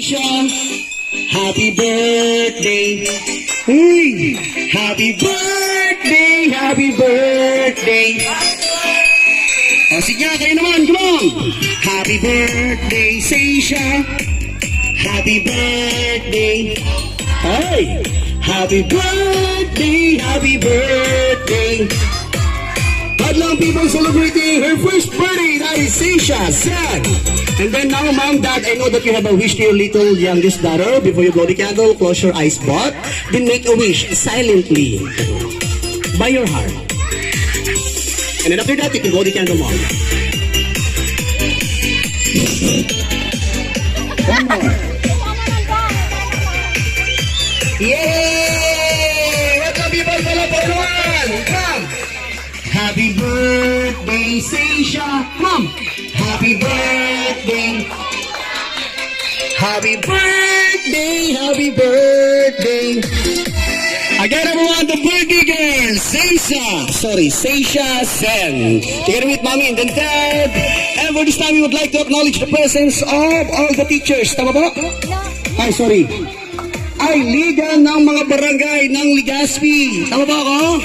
Seisha. Happy birthday. Uy! Happy birthday! Happy birthday! O, sige nga, kayo naman, come on! Happy birthday, Seisha! Happy birthday! Hey! Happy birthday! Happy birthday! Madlang people celebrating her first birthday, that is Seisha, San. And then now, Mom, Dad, I know that you have a wish to your little youngest daughter. Before you blow the candle, close your eyes, but then make a wish silently by your heart. And then after that, you can blow the candle, Mom. One more. Yay! Welcome people, follow for one. Come. Happy birthday, Seisha. Come. Happy birthday. Happy birthday. Happy birthday. Again, everyone, the birthday girl, Seisha Sen. Together with Mommy and then Dad. And for this time, we would like to acknowledge the presence of all the teachers. Tama ba? Ay, sorry. Ay, liga ng mga barangay ng Legazpi. Tama ba ako?